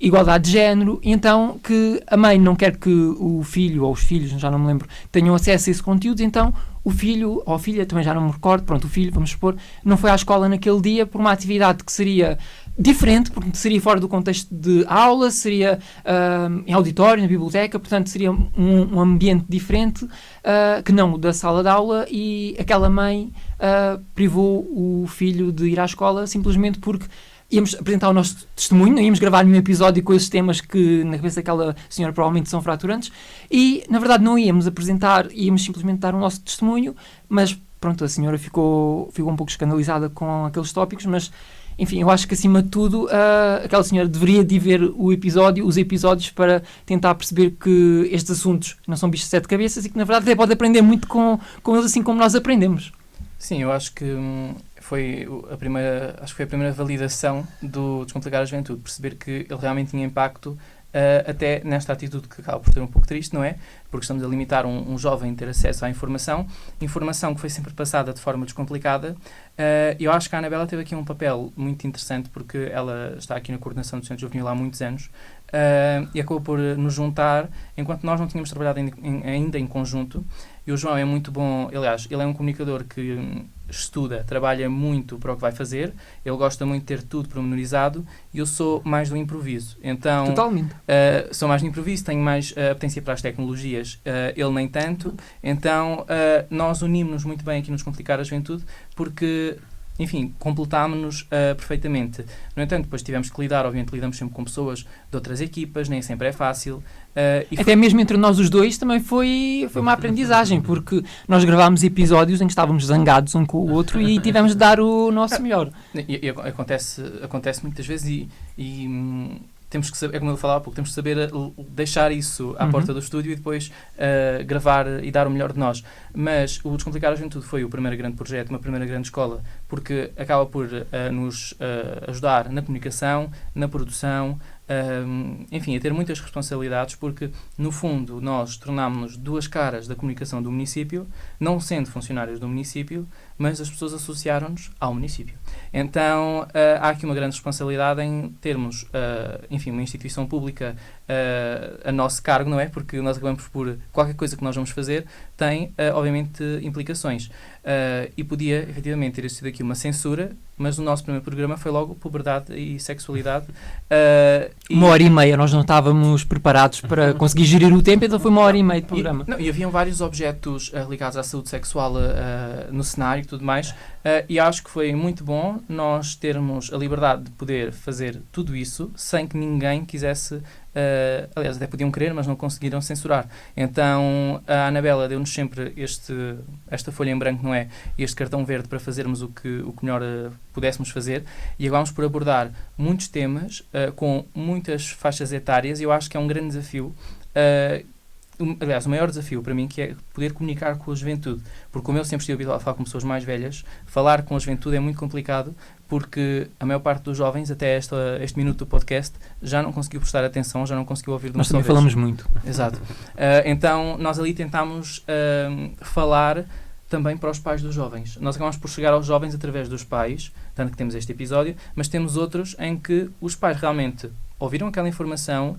igualdade de género, e então que a mãe não quer que o filho ou os filhos, já não me lembro, tenham acesso a esse conteúdo, então o filho ou a filha, também já não me recordo, pronto, o filho, vamos supor, não foi à escola naquele dia por uma atividade que seria diferente, porque seria fora do contexto de aula, seria em auditório, na biblioteca, portanto seria um ambiente diferente que não o da sala de aula, e aquela mãe privou o filho de ir à escola simplesmente porque íamos apresentar o nosso testemunho, não íamos gravar nenhum episódio com esses temas que na cabeça daquela senhora provavelmente são fraturantes, e na verdade não íamos apresentar, íamos simplesmente dar o nosso testemunho, mas pronto, a senhora ficou um pouco escandalizada com aqueles tópicos, mas enfim, eu acho que acima de tudo aquela senhora deveria de ver os episódios para tentar perceber que estes assuntos não são bichos de sete cabeças e que na verdade até pode aprender muito com eles, assim como nós aprendemos. Sim, eu acho que foi a primeira validação do Descomplicar a Juventude, perceber que ele realmente tinha impacto até nesta atitude que acaba por ser um pouco triste, não é? Porque estamos a limitar um jovem a ter acesso à informação que foi sempre passada de forma descomplicada. Eu acho que a Anabela teve aqui um papel muito interessante, porque ela está aqui na coordenação do Centro Juvenil há muitos anos, e acabou por nos juntar, enquanto nós não tínhamos trabalhado ainda em conjunto. E o João é muito bom, aliás, ele é um comunicador que estuda, trabalha muito para o que vai fazer, ele gosta muito de ter tudo pormenorizado, e eu sou mais do improviso. Então, Totalmente. sou mais do improviso, tenho mais apetência para as tecnologias, ele nem tanto. Então, nós unimos-nos muito bem aqui no Descomplicar a Juventude, porque, enfim, completámos-nos perfeitamente. No entanto, depois tivemos que lidar, obviamente lidamos sempre com pessoas de outras equipas, nem sempre é fácil. Até mesmo entre nós os dois também foi uma aprendizagem, porque nós gravámos episódios em que estávamos zangados um com o outro e tivemos de dar o nosso melhor. E acontece muitas vezes e temos que saber, é como eu falava há pouco, temos que saber deixar isso à porta do estúdio e depois gravar e dar o melhor de nós. Mas o Descomplicar a Juventude foi o primeiro grande projeto, uma primeira grande escola, porque acaba por nos ajudar na comunicação, na produção, enfim, a ter muitas responsabilidades, porque no fundo nós tornámos-nos duas caras da comunicação do município, não sendo funcionários do município, mas as pessoas associaram-nos ao município. Então há aqui uma grande responsabilidade em termos, enfim, uma instituição pública a nosso cargo, não é? Porque nós acabamos por, qualquer coisa que nós vamos fazer tem, obviamente, implicações. E podia, efetivamente, ter sido aqui uma censura, mas o nosso primeiro programa foi logo puberdade e sexualidade. Uma hora e meia, nós não estávamos preparados para conseguir gerir o tempo, então foi 1h30 de programa. E haviam vários objetos ligados à saúde sexual no cenário e tudo mais, e acho que foi muito bom nós termos a liberdade de poder fazer tudo isso sem que ninguém quisesse. Aliás, até podiam querer, mas não conseguiram censurar. Então a Anabela deu-nos sempre esta folha em branco, não é? Este cartão verde para fazermos o que melhor pudéssemos fazer, e acabámos por abordar muitos temas com muitas faixas etárias, e eu acho que é um grande desafio. Aliás, o maior desafio para mim, que é poder comunicar com a juventude, porque como eu sempre estive habituado a falar com pessoas mais velhas, falar com a juventude é muito complicado, porque a maior parte dos jovens, até este minuto do podcast, já não conseguiu prestar atenção, já não conseguiu ouvir de uma Nós também falamos muito. Exato. Então, nós ali tentámos falar também para os pais dos jovens. Nós acabamos por chegar aos jovens através dos pais, tanto que temos este episódio, mas temos outros em que os pais realmente ouviram aquela informação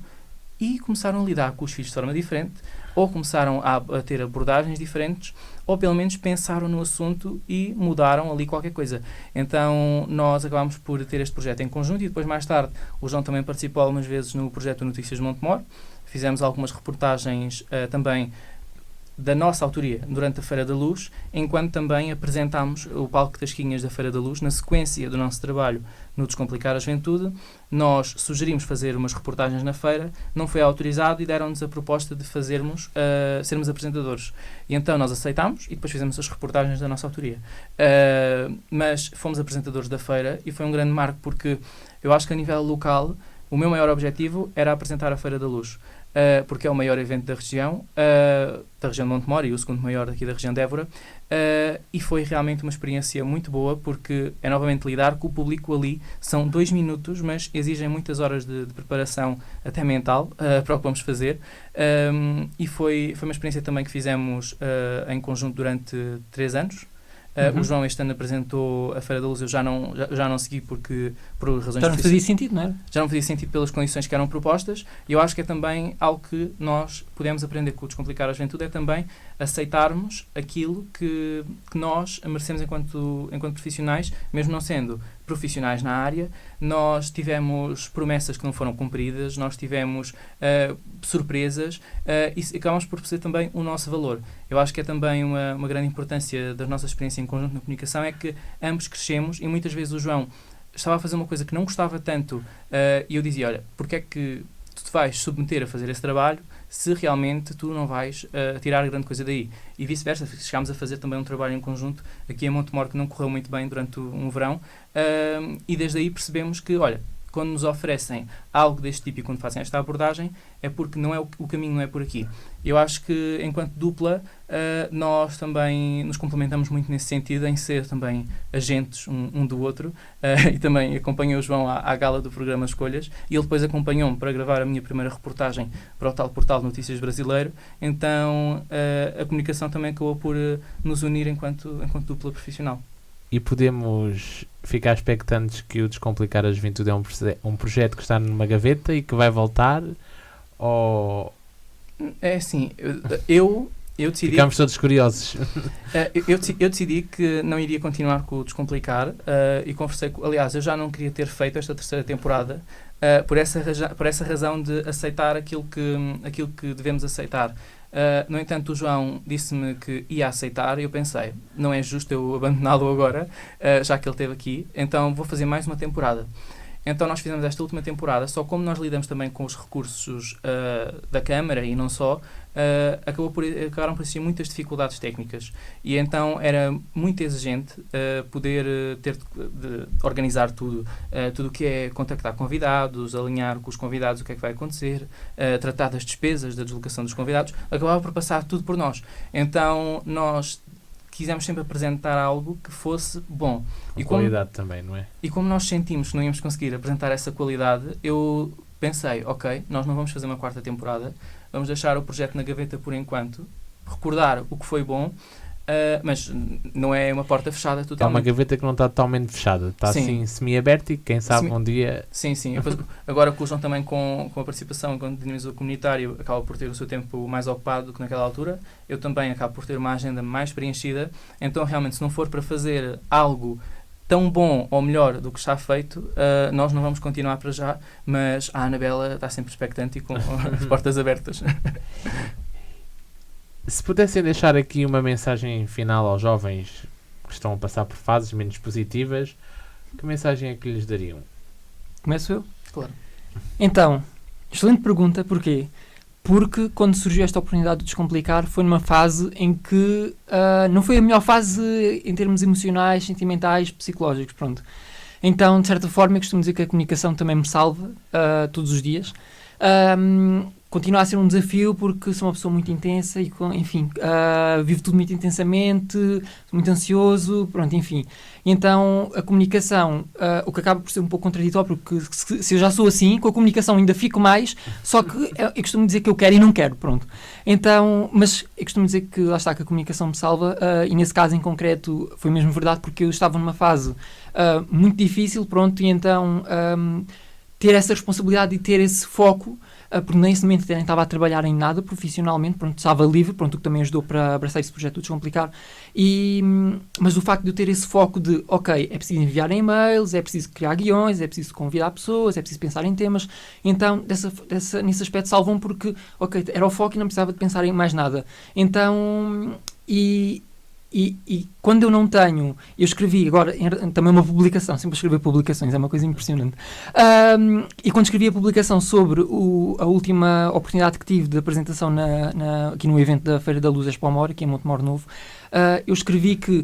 e começaram a lidar com os filhos de forma diferente, ou começaram a ter abordagens diferentes, ou pelo menos pensaram no assunto e mudaram ali qualquer coisa. Então nós acabámos por ter este projeto em conjunto, e depois mais tarde o João também participou algumas vezes no projeto Notícias de Montemor. Fizemos algumas reportagens também da nossa autoria durante a Feira da Luz, enquanto também apresentámos o palco das Quinhas da Feira da Luz. Na sequência do nosso trabalho no Descomplicar a Juventude, nós sugerimos fazer umas reportagens na feira, não foi autorizado e deram-nos a proposta de sermos apresentadores. E então nós aceitámos e depois fizemos as reportagens da nossa autoria. Mas fomos apresentadores da feira e foi um grande marco, porque eu acho que a nível local o meu maior objetivo era apresentar a Feira da Luz. Porque é o maior evento da região de Montemor, e o segundo maior aqui da região de Évora, e foi realmente uma experiência muito boa, porque é novamente lidar com o público ali. São 2 minutos, mas exigem muitas horas de preparação, até mental, para o que vamos fazer, e foi uma experiência também que fizemos em conjunto durante 3 anos. O João este ano apresentou a Feira da Luz, eu já não segui por razões Já não fazia sentido, não era? Já não fazia sentido pelas condições que eram propostas, e eu acho que é também algo que nós podemos aprender com o Descomplicar a Juventude, é também aceitarmos aquilo que nós merecemos enquanto profissionais, mesmo não sendo profissionais na área. Nós tivemos promessas que não foram cumpridas, nós tivemos surpresas, e acabamos por perceber também o nosso valor. Eu acho que é também uma grande importância da nossa experiência em conjunto na comunicação, é que ambos crescemos, e muitas vezes o João estava a fazer uma coisa que não gostava tanto, e eu dizia, olha, porque é que tu te vais submeter a fazer esse trabalho se realmente tu não vais tirar grande coisa daí? E vice-versa, chegámos a fazer também um trabalho em conjunto aqui em Montemor que não correu muito bem durante um verão, e desde aí percebemos que, olha, quando nos oferecem algo deste tipo e quando fazem esta abordagem, é porque não é o caminho não é por aqui. Eu acho que, enquanto dupla, nós também nos complementamos muito nesse sentido, em ser também agentes um do outro, e também acompanhei o João à gala do programa Escolhas, e ele depois acompanhou-me para gravar a minha primeira reportagem para o tal portal de Notícias Brasileiro, então a comunicação também acabou por nos unir enquanto dupla profissional. E podemos ficar expectantes que o Descomplicar a Juventude é um projeto que está numa gaveta e que vai voltar? Ou É assim, eu decidi... ficamos todos curiosos? Eu decidi que não iria continuar com o Descomplicar e conversei aliás, eu já não queria ter feito esta terceira temporada por essa razão de aceitar aquilo que devemos aceitar. No entanto, o João disse-me que ia aceitar e eu pensei, não é justo eu abandoná-lo agora, já que ele esteve aqui, então vou fazer mais uma temporada. Então nós fizemos esta última temporada, só como nós lidamos também com os recursos da Câmara e não só, acabaram por existir muitas dificuldades técnicas e então era muito exigente poder ter de organizar tudo o que é contactar convidados, alinhar com os convidados o que é que vai acontecer, tratar das despesas da deslocação dos convidados, acabava por passar tudo por nós. Então nós quisemos sempre apresentar algo que fosse bom. Com qualidade também, não é? E como nós sentimos que não íamos conseguir apresentar essa qualidade, eu pensei, ok, nós não vamos fazer uma quarta temporada, vamos deixar o projeto na gaveta por enquanto, recordar o que foi bom, mas não é uma porta fechada totalmente. É uma gaveta que não está totalmente fechada, está assim semi-aberta e quem sabe um dia... Sim. Agora que o João também com a participação enquanto dinamizador comunitário acaba por ter o seu tempo mais ocupado do que naquela altura, eu também acabo por ter uma agenda mais preenchida, então realmente se não for para fazer algo tão bom ou melhor do que está feito, nós não vamos continuar para já, mas a Anabela está sempre expectante e com as portas abertas. Se pudessem deixar aqui uma mensagem final aos jovens que estão a passar por fases menos positivas, que mensagem é que lhes dariam? Começo eu? Claro. Então, excelente pergunta, porquê? Porque quando surgiu esta oportunidade de Descomplicar foi numa fase em que não foi a melhor fase em termos emocionais, sentimentais, psicológicos, pronto. Então, de certa forma, eu costumo dizer que a comunicação também me salva todos os dias. Continua a ser um desafio porque sou uma pessoa muito intensa e, enfim, vivo tudo muito intensamente, muito ansioso, pronto, enfim. E então, a comunicação, o que acaba por ser um pouco contraditório, porque se eu já sou assim, com a comunicação ainda fico mais, só que eu costumo dizer que eu quero e não quero, pronto. Então, mas eu costumo dizer que lá está, que a comunicação me salva, e nesse caso em concreto foi mesmo verdade, porque eu estava numa fase muito difícil, pronto, e então ter essa responsabilidade e ter esse foco, porque nesse momento nem estava a trabalhar em nada profissionalmente, pronto, estava livre, pronto, o que também ajudou para abraçar esse projeto de Descomplicar, mas o facto de eu ter esse foco de, ok, é preciso enviar e-mails, é preciso criar guiões, é preciso convidar pessoas, é preciso pensar em temas, então nesse aspecto salvam porque, ok, era o foco e não precisava de pensar em mais nada. Então, e quando eu não tenho, eu escrevi agora também uma publicação, sempre escrever publicações, é uma coisa impressionante, e quando escrevi a publicação sobre a última oportunidade que tive de apresentação aqui no evento da Feira da Luz Expo Amor, aqui em Montemor Novo, eu escrevi que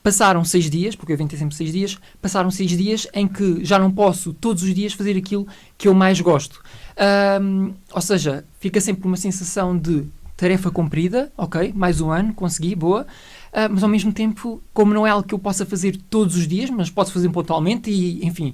passaram 6 dias, porque o evento é sempre 6 dias, passaram 6 dias em que já não posso todos os dias fazer aquilo que eu mais gosto, ou seja, fica sempre uma sensação de tarefa cumprida, ok, mais um ano, consegui, boa, mas ao mesmo tempo, como não é algo que eu possa fazer todos os dias, mas posso fazer pontualmente e, enfim,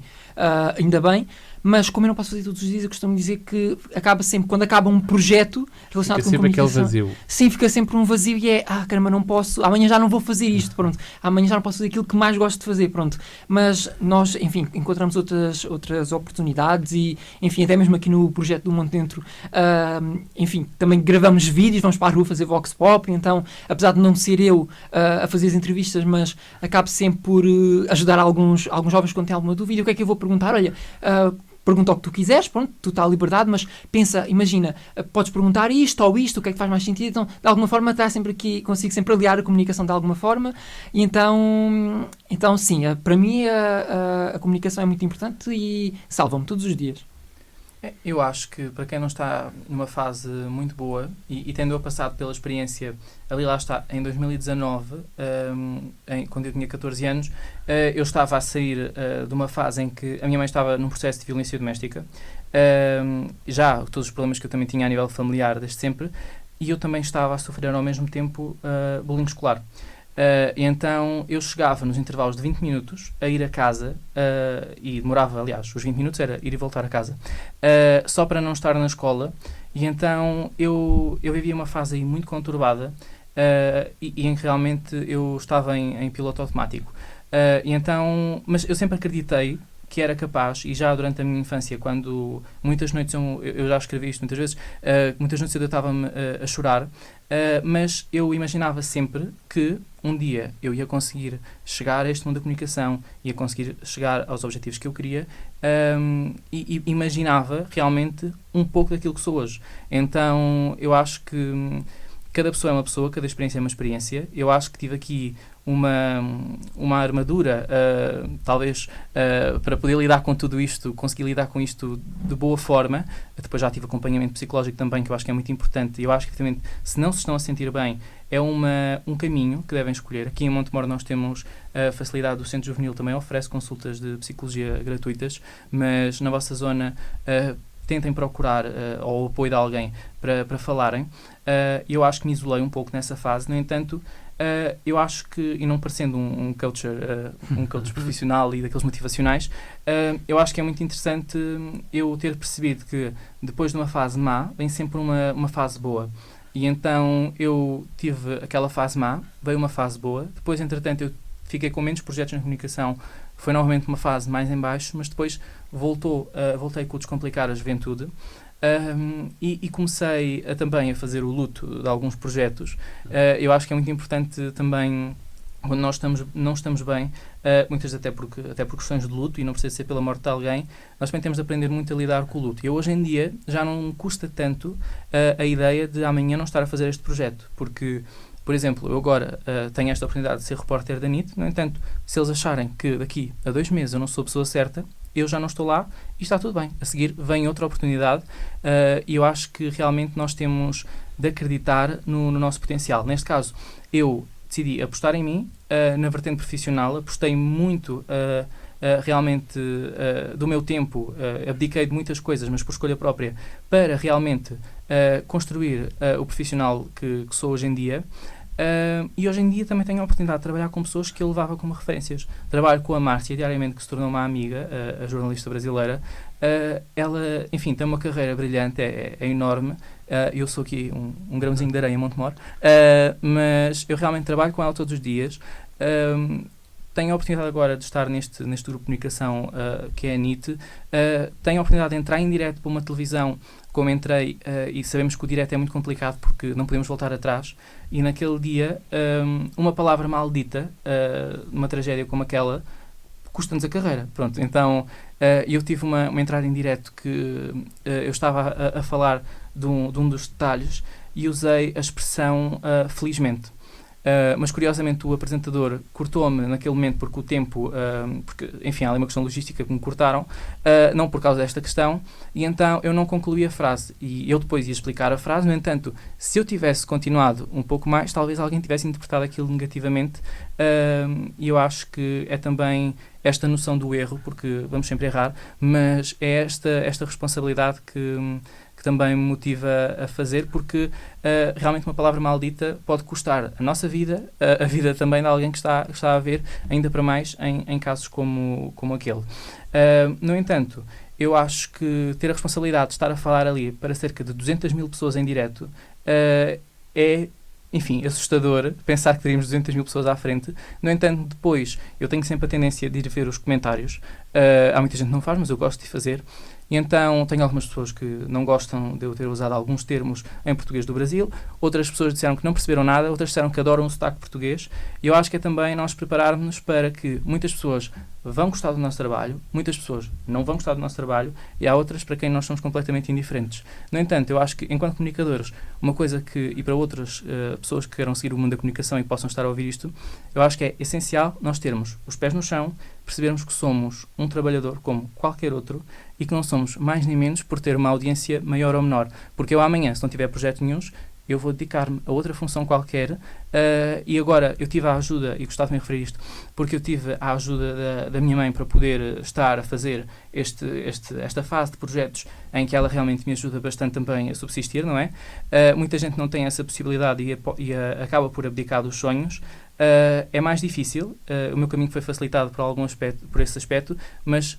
ainda bem, mas como eu não posso fazer todos os dias, eu costumo dizer que acaba sempre, quando acaba um projeto relacionado com comunicação... Fica sempre aquele vazio. Sim, fica sempre um vazio e é, caramba, não posso, amanhã já não vou fazer isto, pronto, amanhã já não posso fazer aquilo que mais gosto de fazer, pronto, mas nós, enfim, encontramos outras oportunidades e, enfim, até mesmo aqui no projeto do Monte Dentro, enfim, também gravamos vídeos, vamos para a rua fazer vox pop, então, apesar de não ser eu a fazer as entrevistas, mas acabo sempre por ajudar alguns jovens quando têm alguma dúvida, o que é que eu vou perguntar? Olha, pergunta o que tu quiseres, pronto, tu está à liberdade, mas pensa, imagina, podes perguntar isto ou isto, o que é que faz mais sentido, então, de alguma forma, está sempre aqui, consigo sempre aliar a comunicação de alguma forma, e então sim, para mim a comunicação é muito importante e salva-me todos os dias. Eu acho que para quem não está numa fase muito boa e tendo eu passado pela experiência, ali lá está, em 2019, quando eu tinha 14 anos, eu estava a sair de uma fase em que a minha mãe estava num processo de violência doméstica, já todos os problemas que eu também tinha a nível familiar desde sempre, e eu também estava a sofrer ao mesmo tempo bullying escolar. E então eu chegava nos intervalos de 20 minutos a ir a casa e demorava, aliás, os 20 minutos era ir e voltar a casa, só para não estar na escola. E então eu vivia uma fase aí muito conturbada e em que realmente eu estava em piloto automático. E então, mas eu sempre acreditei que era capaz, e já durante a minha infância, quando muitas noites, eu já escrevi isto muitas vezes, muitas noites eu estava-me a chorar, mas eu imaginava sempre que um dia eu ia conseguir chegar a este mundo da comunicação, ia conseguir chegar aos objetivos que eu queria, e imaginava realmente um pouco daquilo que sou hoje. Então eu acho que cada pessoa é uma pessoa, cada experiência é uma experiência. Eu acho que tive aqui uma armadura, talvez, para poder lidar com tudo isto, conseguir lidar com isto de boa forma. Depois já tive acompanhamento psicológico também, que eu acho que é muito importante. E eu acho que, efetivamente, se não se estão a sentir bem, é um caminho que devem escolher. Aqui em Montemor nós temos a facilidade do Centro Juvenil, também oferece consultas de psicologia gratuitas, mas na vossa zona tentem procurar o apoio de alguém para falarem. Eu acho que me isolei um pouco nessa fase. No entanto, eu acho que, e não parecendo um coach profissional e daqueles motivacionais, eu acho que é muito interessante eu ter percebido que depois de uma fase má vem sempre uma fase boa. E então eu tive aquela fase má, veio uma fase boa, depois entretanto eu fiquei com menos projetos na comunicação, foi novamente uma fase mais em baixo, mas depois voltei com o Descomplicar a Juventude. E comecei também a fazer o luto de alguns projetos. Eu acho que é muito importante também, quando nós não estamos bem, muitas até por questões de luto, e não precisa ser pela morte de alguém, nós também temos de aprender muito a lidar com o luto. E hoje em dia já não me custa tanto a ideia de amanhã não estar a fazer este projeto, porque, por exemplo, eu agora tenho esta oportunidade de ser repórter da NIT. No entanto, se eles acharem que daqui a 2 meses eu não sou a pessoa certa, eu já não estou lá e está tudo bem. A seguir vem outra oportunidade, e eu acho que realmente nós temos de acreditar no nosso potencial. Neste caso, eu decidi apostar em mim, na vertente profissional, apostei muito realmente do meu tempo, abdiquei de muitas coisas, mas por escolha própria, para realmente construir o profissional que sou hoje em dia. E hoje em dia também tenho a oportunidade de trabalhar com pessoas que eu levava como referências. Trabalho com a Márcia diariamente, que se tornou uma amiga, a jornalista brasileira. Ela, enfim, tem uma carreira brilhante, é enorme. Eu sou aqui um grãozinho de areia em Montemor, mas eu realmente trabalho com ela todos os dias. Tenho a oportunidade agora de estar neste grupo de comunicação que é a NIT. Tenho a oportunidade de entrar em direto para uma televisão, como entrei, e sabemos que o direto é muito complicado porque não podemos voltar atrás. E naquele dia, uma palavra maldita, numa tragédia como aquela, custa-nos a carreira. Pronto, então eu tive uma entrada em direto que eu estava a falar de um dos detalhes e usei a expressão felizmente. Mas curiosamente o apresentador cortou-me naquele momento porque o tempo, porque enfim, há ali uma questão logística que me cortaram, não por causa desta questão, e então eu não concluí a frase, e eu depois ia explicar a frase. No entanto, se eu tivesse continuado um pouco mais, talvez alguém tivesse interpretado aquilo negativamente, e eu acho que é também esta noção do erro, porque vamos sempre errar, mas é esta responsabilidade que também me motiva a fazer, porque realmente uma palavra maldita pode custar a nossa vida, a vida também de alguém que está a ver, ainda para mais em casos como aquele. No entanto, eu acho que ter a responsabilidade de estar a falar ali para cerca de 200 mil pessoas em direto é, enfim, assustador pensar que teríamos 200 mil pessoas à frente. No entanto, depois eu tenho sempre a tendência de ir ver os comentários. Há muita gente que não faz, mas eu gosto de fazer. E então tenho algumas pessoas que não gostam de eu ter usado alguns termos em português do Brasil, outras pessoas disseram que não perceberam nada, outras disseram que adoram o sotaque português. E eu acho que é também nós prepararmos-nos para que muitas pessoas vão gostar do nosso trabalho, muitas pessoas não vão gostar do nosso trabalho e há outras para quem nós somos completamente indiferentes. No entanto, eu acho que, enquanto comunicadores, uma coisa que, e para outras pessoas que queiram seguir o mundo da comunicação e que possam estar a ouvir isto, eu acho que é essencial nós termos os pés no chão, percebermos que somos um trabalhador como qualquer outro e que não somos mais nem menos por ter uma audiência maior ou menor. Porque eu amanhã, se não tiver projeto nenhum, eu vou dedicar-me a outra função qualquer e agora eu tive a ajuda, e gostava de me referir isto, porque eu tive a ajuda da minha mãe para poder estar a fazer esta fase de projetos em que ela realmente me ajuda bastante também a subsistir, não é? Muita gente não tem essa possibilidade e acaba por abdicar dos sonhos. É mais difícil, o meu caminho foi facilitado por esse aspecto, mas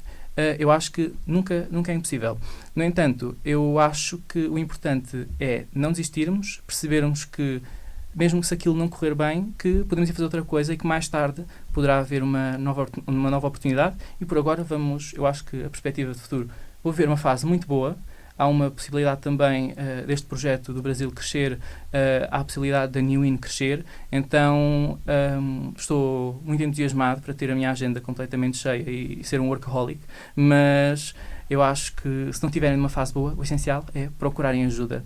eu acho que nunca é impossível. No entanto, eu acho que o importante é não desistirmos, percebermos que, mesmo se aquilo não correr bem, que podemos ir fazer outra coisa e que mais tarde poderá haver uma nova oportunidade. E por agora eu acho que a perspectiva de futuro, vou ver uma fase muito boa. Há uma possibilidade também deste projeto do Brasil crescer, há a possibilidade da New In crescer, então estou muito entusiasmado para ter a minha agenda completamente cheia e ser um workaholic, mas eu acho que se não tiverem uma fase boa, o essencial é procurarem ajuda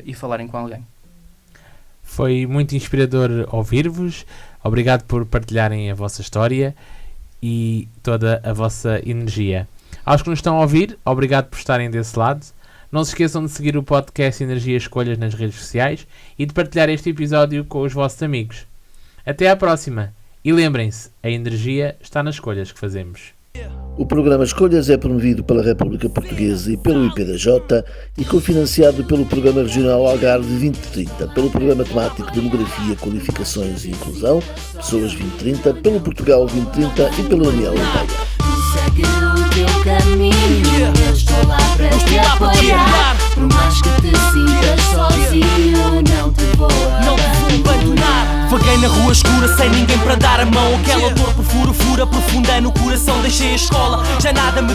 e falarem com alguém. Foi muito inspirador ouvir-vos, obrigado por partilharem a vossa história e toda a vossa energia. Aos que nos estão a ouvir, obrigado por estarem desse lado. Não se esqueçam de seguir o podcast Energia Escolhas nas redes sociais e de partilhar este episódio com os vossos amigos. Até à próxima! E lembrem-se, a energia está nas escolhas que fazemos. O programa Escolhas é promovido pela República Portuguesa e pelo IPDJ e cofinanciado pelo Programa Regional Algarve 2030, pelo Programa Temático Demografia, Qualificações e Inclusão, Pessoas 2030, pelo Portugal 2030 e pela União Europeia. Segue o teu caminho, eu estou lá para te apoiar. Por mais que te sintas sozinho, não te vou abandonar. Vaguei na rua escura sem ninguém para dar a mão. Aquela dor perfura profunda no coração. Deixei a escola, já nada me